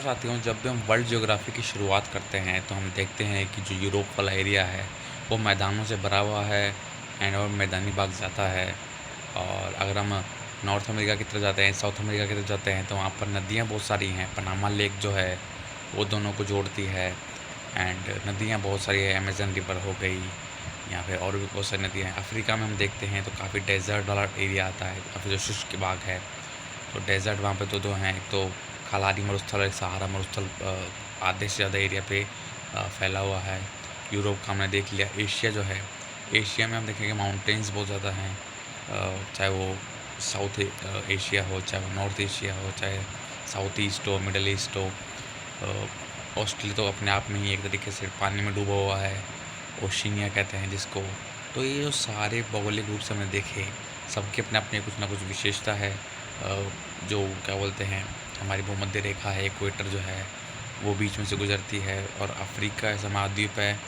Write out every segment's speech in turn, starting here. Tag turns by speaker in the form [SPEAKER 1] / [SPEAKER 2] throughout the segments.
[SPEAKER 1] साथियों, जब भी हम वर्ल्ड ज्योग्राफी की शुरुआत करते हैं तो हम देखते हैं कि जो यूरोप वाला एरिया है वो मैदानों से भरा हुआ है एंड और मैदानी भाग जाता है। और अगर हम नॉर्थ अमेरिका की तरफ जाते हैं, साउथ अमेरिका की तरफ जाते हैं तो वहाँ पर नदियाँ बहुत सारी हैं। पनामा लेक जो है वो दोनों को जोड़ती है एंड नदियाँ बहुत सारी है। अमेजन रिवर हो गई या फिर और भी बहुत सारी नदियाँ हैं। अफ्रीका में हम देखते हैं तो काफ़ी डेजर्ट वाला एरिया आता है, काफ़ी जो शुष्क भाग है। तो डेज़र्ट वहाँ पे दो हैं, एक तो कालारी मरुस्थल और एक सहारा मरुस्थल आधे से ज़्यादा एरिया पे फैला हुआ है। यूरोप का हमने देख लिया। एशिया जो है, एशिया में हम देखेंगे माउंटेन्स बहुत ज़्यादा हैं। चाहे वो साउथ एशिया हो, चाहे वो नॉर्थ एशिया हो, चाहे साउथ ईस्ट हो, मिडल ईस्ट हो। ऑस्ट्रेलिया तो अपने आप में ही एक तरीके से पानी में डूबा हुआ है, ओशिनिया कहते हैं जिसको। तो ये जो सारे भौगोलिक रूप से हमने देखे, सबकी अपने अपने कुछ ना कुछ विशेषता है। जो क्या बोलते हैं, हमारी भूमध्य रेखा है, इक्वेटर जो है वो बीच में से गुजरती है। और अफ्रीका ऐसा महाद्वीप है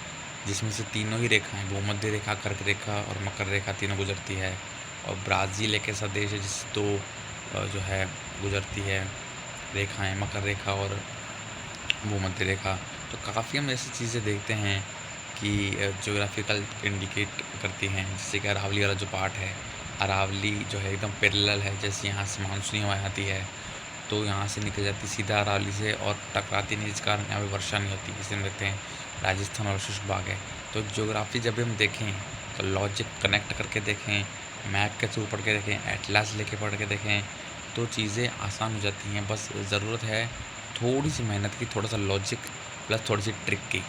[SPEAKER 1] जिसमें से तीनों ही रेखाएं, भूमध्य रेखा, कर्क रेखा और मकर रेखा, तीनों गुजरती है। और ब्राज़ील एक ऐसा देश है जिस दो जो है गुजरती है रेखाएं, मकर रेखा और भूमध्य रेखा। तो काफ़ी हम ऐसी चीज़ें देखते हैं कि ज्योग्राफिकल इंडिकेट करती हैं। जैसे कि अरावली वाला जो पार्ट है, अरावली जो है एकदम पैरेलल है। जैसे यहाँ से मानसूनी हवाएँ आती है तो यहाँ से निकल जाती सीधा अरावली से और टकराती नहीं, जिस कारण यहाँ पे वर्षा नहीं होती। इसे हम देखते हैं राजस्थान और शुष्क भाग है। तो ज्योग्राफी जब भी हम देखें तो लॉजिक कनेक्ट करके देखें, मैप के थ्रू पढ़ के देखें, एटलास लेके पढ़ के देखें, तो चीज़ें आसान हो जाती हैं। बस ज़रूरत है थोड़ी सी मेहनत की, थोड़ा सा लॉजिक प्लस थोड़ी सी ट्रिक की।